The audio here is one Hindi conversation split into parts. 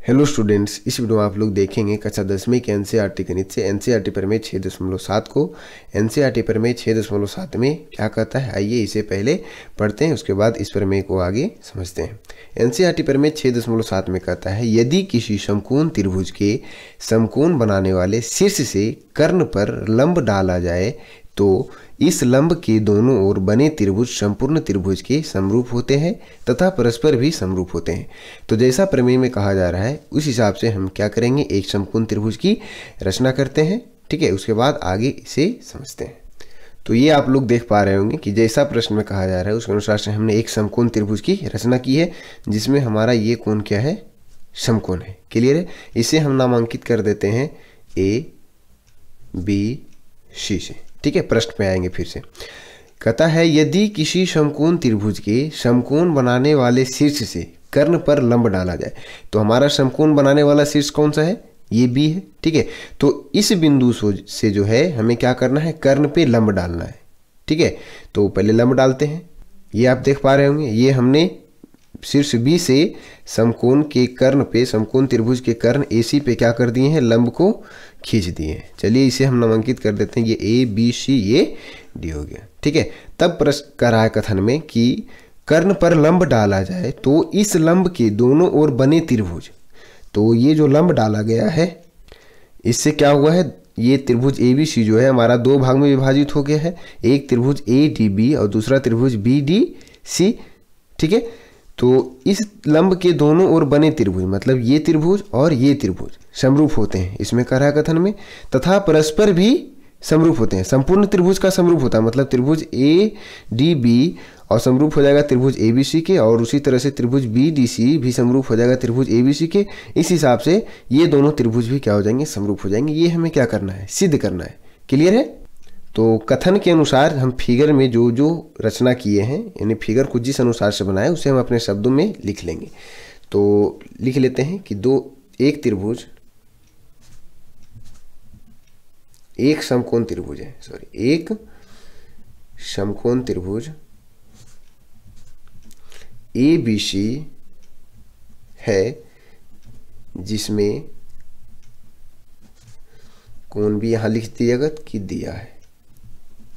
हेलो स्टूडेंट्स, इस वीडियो में आप लोग देखेंगे कक्षा 10वीं के एनसीईआरटी गणित से एनसीईआरटी प्रमेय 6.7 को। एनसीईआरटी प्रमेय 6.7 में क्या कहता है, आइए इसे पहले पढ़ते हैं, उसके बाद इस प्रमेय को आगे समझते हैं। एनसीईआरटी प्रमेय 6.7 में कहता है, यदि किसी समकोण त्रिभुज के समकोण बनाने वाले शीर्ष से कर्ण पर लंब डाला जाए तो इस लंब के दोनों ओर बने त्रिभुज संपूर्ण त्रिभुज के समरूप होते हैं तथा परस्पर भी समरूप होते हैं। तो जैसा प्रमेय में कहा जा रहा है उस हिसाब से हम क्या करेंगे, एक समकोण त्रिभुज की रचना करते हैं। ठीक है, उसके बाद आगे इसे समझते हैं। तो ये आप लोग देख पा रहे होंगे कि जैसा प्रश्न में कहा जा रहा है उसके अनुसार से हमने एक समकोण त्रिभुज की रचना की है, जिसमें हमारा ये कोण क्या है, समकोण है। क्लियर है। इसे हम नामांकित कर देते हैं ABC से। ठीक है, प्रश्न पे आएंगे फिर से। कहता है, यदि किसी समकोण त्रिभुज के समकोण बनाने वाले शीर्ष से कर्ण पर लंब डाला जाए, तो हमारा समकोण बनाने वाला शीर्ष कौन सा है, ये B है। ठीक है, तो इस बिंदु से जो है हमें क्या करना है, कर्ण पे लंब डालना है। ठीक है, तो पहले लंब डालते हैं। ये आप देख पा रहे होंगे, ये हमने शीर्ष B से समकोण के कर्ण पे, समकोण त्रिभुज के कर्ण AC पे क्या कर दिए हैं, लंब को खींच दिए हैं। चलिए इसे हम नामांकित कर देते हैं, ये ABC, ये D हो गया। ठीक है, तब प्रश्न कर रहा है कथन में कि कर्ण पर लंब डाला जाए तो इस लंब के दोनों ओर बने त्रिभुज, तो ये जो लंब डाला गया है इससे क्या हुआ है, ये त्रिभुज ABC जो है हमारा दो भाग में विभाजित हो गया है, एक त्रिभुज ADB और दूसरा त्रिभुज BDC। ठीक है, तो इस लंब के दोनों ओर बने त्रिभुज, मतलब ये त्रिभुज और ये त्रिभुज समरूप होते हैं, इसमें कह रहा है कथन में, तथा परस्पर भी समरूप होते हैं। संपूर्ण त्रिभुज का समरूप होता है, मतलब त्रिभुज ADB और समरूप हो जाएगा त्रिभुज ABC के, और उसी तरह से त्रिभुज BDC भी समरूप हो जाएगा त्रिभुज ABC के। इस हिसाब से ये दोनों त्रिभुज भी क्या हो जाएंगे, समरूप हो जाएंगे। ये हमें क्या करना है, सिद्ध करना है। क्लियर है। तो कथन के अनुसार हम फिगर में जो जो रचना किए हैं, यानी फिगर को जिस अनुसार से बनाए उसे हम अपने शब्दों में लिख लेंगे। तो लिख लेते हैं कि एक त्रिभुज, एक समकोण त्रिभुज है, एक समकोण त्रिभुज ABC है जिसमें कोण भी यहां लिख दिएगा कि दिया है,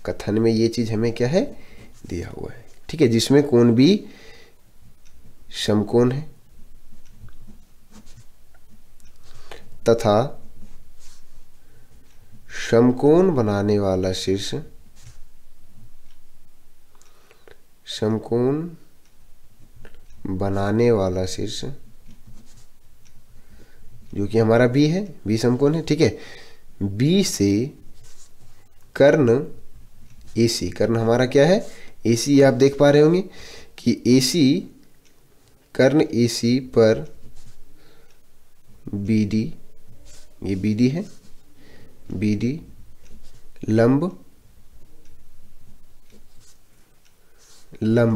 कथन में ये चीज हमें क्या है, दिया हुआ है। ठीक है, जिसमें कोण भी समकोण है तथा समकोण बनाने वाला शीर्ष, समकोण बनाने वाला शीर्ष जो कि हमारा B है, B समकोण है। ठीक है, B से कर्ण AC, कर्ण हमारा क्या है, AC। आप देख पा रहे होंगे कि AC, कर्ण AC पर BD, ये BD है, BD लंब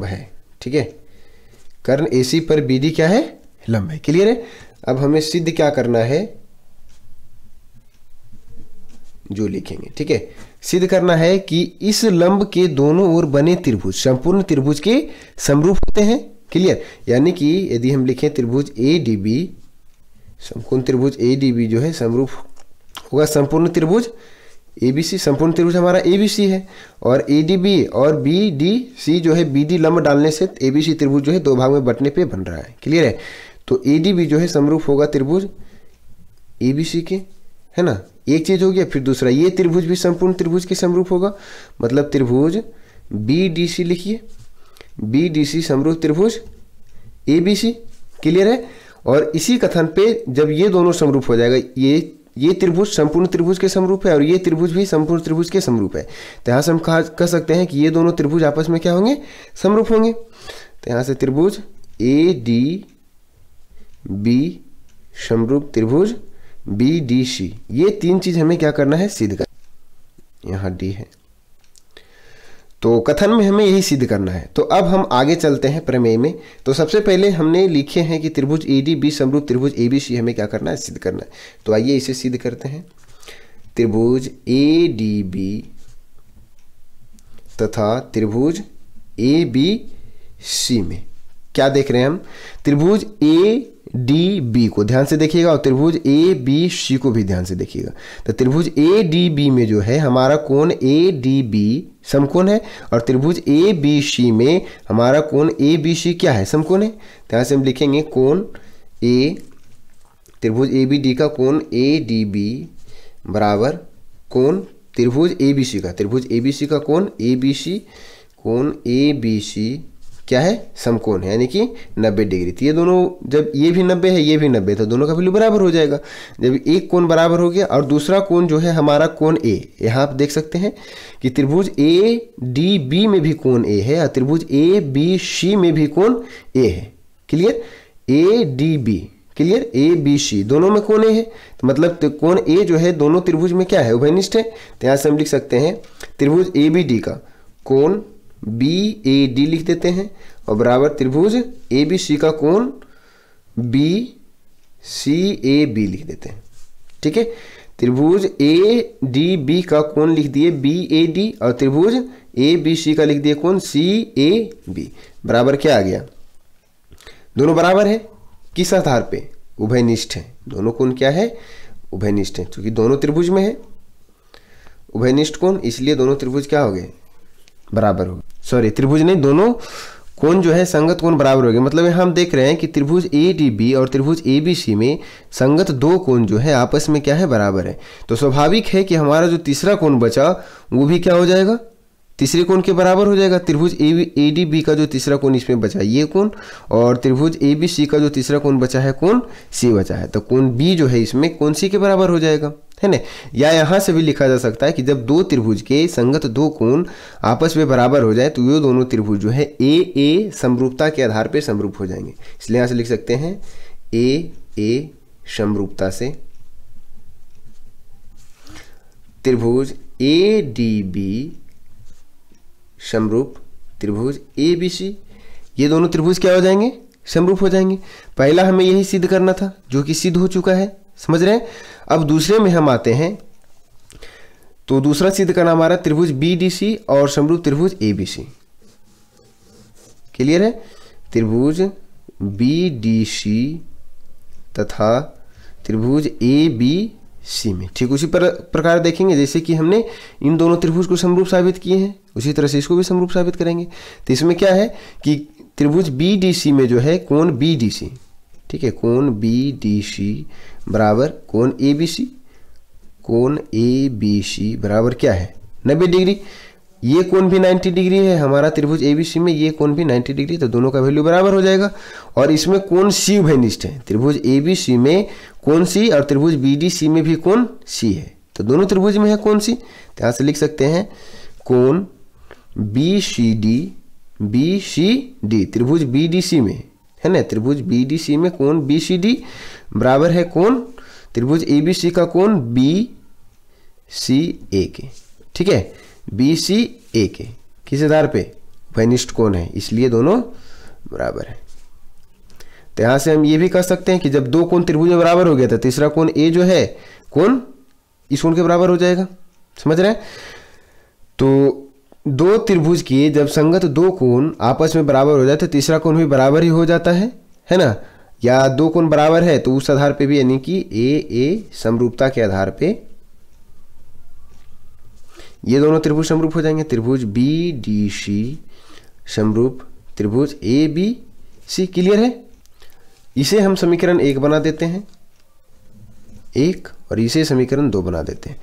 है। ठीक है, कर्ण AC पर BD क्या है, लंब है। क्लियर है। अब हमें सिद्ध क्या करना है, जो लिखेंगे। ठीक है, सिद्ध करना है कि इस लंब के दोनों ओर बने त्रिभुज संपूर्ण त्रिभुज के समरूप होते हैं। क्लियर। यानी कि यदि हम लिखें त्रिभुज ADB, समकोण त्रिभुज ADB जो है समरूप होगा संपूर्ण त्रिभुज ABC। संपूर्ण त्रिभुज हमारा ABC है, और ADB और BDC जो है, BD लंब डालने से ABC त्रिभुज जो है दो भाग में बंटने पे बन रहा है। क्लियर है। तो ADB जो है समरूप होगा त्रिभुज ABC के, है ना, एक चीज हो गया। फिर दूसरा, ये त्रिभुज भी संपूर्ण त्रिभुज के समरूप होगा, मतलब त्रिभुज BDC लिखिए, BDC समरूप त्रिभुज ABC। क्लियर है। और इसी कथन पे जब ये दोनों समरूप हो जाएगा, ये त्रिभुज संपूर्ण त्रिभुज के समरूप है और ये त्रिभुज भी संपूर्ण त्रिभुज के समरूप है, तो यहाँ से हम कह सकते हैं कि ये दोनों त्रिभुज आपस में क्या होंगे, समरूप होंगे। तो यहाँ से त्रिभुज ADB समरूप त्रिभुज BDC, ये तीन चीज हमें क्या करना है, सिद्ध करना। यहाँ D है, तो कथन में हमें यही सिद्ध करना है। तो अब हम आगे चलते हैं प्रमेय में। तो सबसे पहले हमने लिखे हैं कि त्रिभुज ADB समरूप त्रिभुज ABC हमें क्या करना है, सिद्ध करना है। तो आइए इसे सिद्ध करते हैं। त्रिभुज ADB तथा त्रिभुज ABC में क्या देख रहे हैं हम, त्रिभुज डी बी को ध्यान से देखिएगा और त्रिभुज ए बी सी को भी ध्यान से देखिएगा। तो त्रिभुज ए डी बी में जो है हमारा कोण ए डी बी समकोण है और त्रिभुज ए बी सी में हमारा कोण ए बी सी क्या है, समकोण है। तो यहाँ से हम लिखेंगे कोण ए, त्रिभुज ए बी डी का कोण ए डी बी बराबर कोण त्रिभुज ए बी सी का, त्रिभुज ए बी सी का कोण ए बी सी, कोण ए बी सी क्या है, समकोण है, यानी कि 90 डिग्री। तो ये दोनों जब ये भी 90 है ये भी 90 तो दोनों का वैल्यू बराबर हो जाएगा। जब एक कोण बराबर हो गया और दूसरा कोण जो है हमारा कोण ए, यहाँ आप देख सकते हैं कि त्रिभुज ए डी बी में भी कोण ए है और त्रिभुज ए बी सी में भी कोण ए है। Clear, a d b clear, a b c दोनों में कोण ए है, तो मतलब कोण ए जो है दोनों त्रिभुज में क्या है, उभयनिष्ठ है। तो यहाँ से हम लिख सकते हैं त्रिभुज ए बी डी का कोण बी ए डी लिख देते हैं और बराबर त्रिभुज ए बी सी का कोण बी सी ए बी लिख देते हैं। ठीक है, त्रिभुज ए डी बी का कोण लिख दिए बी ए डी और त्रिभुज ए बी सी का लिख दिए कोण सी ए बी बराबर क्या आ गया, दोनों बराबर है। किस आधार पे, उभयनिष्ठ है। दोनों कोण क्या है, उभयनिष्ठ है, क्योंकि दोनों त्रिभुज में है उभयनिष्ठ कोण, इसलिए दोनों त्रिभुज क्या हो गए, बराबर हो गए। सॉरी, त्रिभुज नहीं, दोनों कोण जो है संगत कोण बराबर हो गए। मतलब यहाँ हम देख रहे हैं कि त्रिभुज ए डी बी और त्रिभुज ए बी सी में संगत दो कोण जो है आपस में क्या है, बराबर है। तो स्वाभाविक है कि हमारा जो तीसरा कोण बचा वो भी क्या हो जाएगा, तीसरे कोण के बराबर हो जाएगा। त्रिभुज ए डी बी का जो तीसरा कोण इसमें बचा ये कोण और त्रिभुज ए बी सी का जो तीसरा कोण बचा है कोण सी बचा है, तो कोण बी जो है इसमें कोण सी के बराबर हो जाएगा, है ना। या यहाँ से भी लिखा जा सकता है कि जब दो त्रिभुज के संगत दो कोण आपस में बराबर हो जाए तो ये दोनों त्रिभुज जो है ए समरूपता के आधार पर समरूप हो जाएंगे। इसलिए यहाँ से लिख सकते हैं ए समरूपता से त्रिभुज ए डी बी समरूप त्रिभुज ए बी सी, ये दोनों त्रिभुज क्या हो जाएंगे, समरूप हो जाएंगे। पहला हमें यही सिद्ध करना था जो कि सिद्ध हो चुका है, समझ रहे हैं। अब दूसरे में हम आते हैं, तो दूसरा सिद्ध करना हमारा त्रिभुज बी डी सी और समरूप त्रिभुज ए बी सी। क्लियर है, त्रिभुज बी डी सी तथा त्रिभुज ए बी सी में ठीक उसी प्रकार देखेंगे जैसे कि हमने इन दोनों त्रिभुज को समरूप साबित किए हैं, उसी तरह से इसको भी समरूप साबित करेंगे। तो इसमें क्या है कि त्रिभुज बी डी सी में जो है कोण बी डी सी, ठीक है, कोण बी डी सी बराबर कोण ए बी सी, कोण ए बी सी बराबर क्या है, 90 डिग्री। ये कोण भी 90 डिग्री है हमारा त्रिभुज ए बी सी में, ये कोण भी 90 डिग्री, तो दोनों का वैल्यू बराबर हो जाएगा। और इसमें कोण सी उभयनिष्ठ है, त्रिभुज ए बी सी में कोण सी और त्रिभुज बी डी सी में भी कोण सी है, तो दोनों त्रिभुज में है कोण सी। तो यहाँ से लिख सकते हैं कोण बी सी डी त्रिभुज बी डी सी में, है ना, त्रिभुज बी डी सी में कोण बी सी डी बराबर है कोण त्रिभुज ए बी सी का कोण बी सी ए के, ठीक है, बी सी ए के किस आधार पे, उभयनिष्ठ कोण है, इसलिए दोनों बराबर है। तो यहां से हम ये भी कह सकते हैं कि जब दो कोण त्रिभुज में बराबर हो गया था, तीसरा कोण ए जो है कोण इस कोण के बराबर हो जाएगा, समझ रहे हैं। तो दो त्रिभुज के जब संगत दो कोण आपस में बराबर हो जाए तो तीसरा कोण भी बराबर ही हो जाता है ना। या दो कोण बराबर है तो उस आधार पे भी, यानी कि ए समरूपता के आधार पे ये दोनों त्रिभुज समरूप हो जाएंगे। त्रिभुज बी डी सी समरूप त्रिभुज ए बी सी। क्लियर है, इसे हम समीकरण 1 बना देते हैं, 1, और इसे समीकरण 2 बना देते हैं।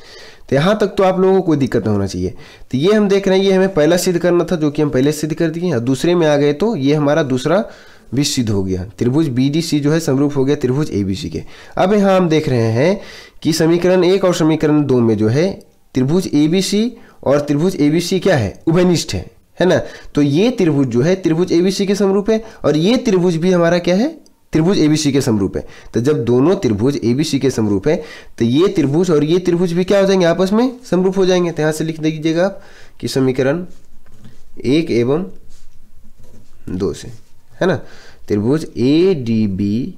तो यहां तक तो आप लोगों को कोई दिक्कत नहीं होना चाहिए। तो ये हम देख रहे हैं, ये हमें पहला सिद्ध करना था जो कि हम पहले सिद्ध कर दिए, और दूसरे में आ गए तो ये हमारा दूसरा भी सिद्ध हो गया, त्रिभुज बी डी सी जो है समरूप हो गया त्रिभुज ए बी सी के। अब यहाँ हम देख रहे हैं कि समीकरण 1 और समीकरण 2 में जो है त्रिभुज ए बी सी और त्रिभुज ए बी सी क्या है, उभयनिष्ठ है ना। तो ये त्रिभुज जो है त्रिभुज ए बी सी के समरूप है और ये त्रिभुज भी हमारा क्या है, त्रिभुज ए बी सी के समरूप है। तो जब दोनों त्रिभुज ए बी सी के समरूप है तो ये त्रिभुज और ये त्रिभुज भी क्या हो जाएंगे, आपस में समरूप हो जाएंगे। तो यहाँ से लिख दीजिएगा आप कि समीकरण 1 एवं 2 से, है ना, त्रिभुज ए डी बी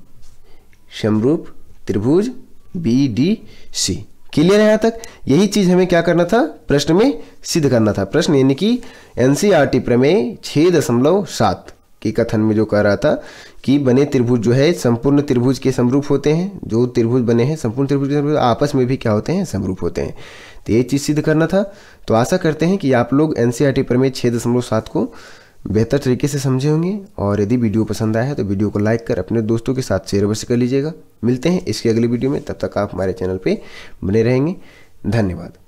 समरूप त्रिभुज बी डी सी। क्लियर है यहाँ तक। यही चीज हमें क्या करना था, प्रश्न में सिद्ध करना था। प्रश्न यानी कि एनसीईआरटी प्रमेय 6.7 कि कथन में जो कह रहा था कि बने त्रिभुज जो है संपूर्ण त्रिभुज के समरूप होते हैं। जो त्रिभुज बने हैं संपूर्ण त्रिभुज के आपस में भी क्या होते हैं, समरूप होते हैं। तो ये चीज़ सिद्ध करना था। तो आशा करते हैं कि आप लोग NCERT प्रमेय 6.7 को बेहतर तरीके से समझे होंगे। और यदि वीडियो पसंद आया है तो वीडियो को लाइक कर अपने दोस्तों के साथ शेयर अवश्य कर लीजिएगा। मिलते हैं इसके अगली वीडियो में, तब तक आप हमारे चैनल पे बने रहेंगे। धन्यवाद।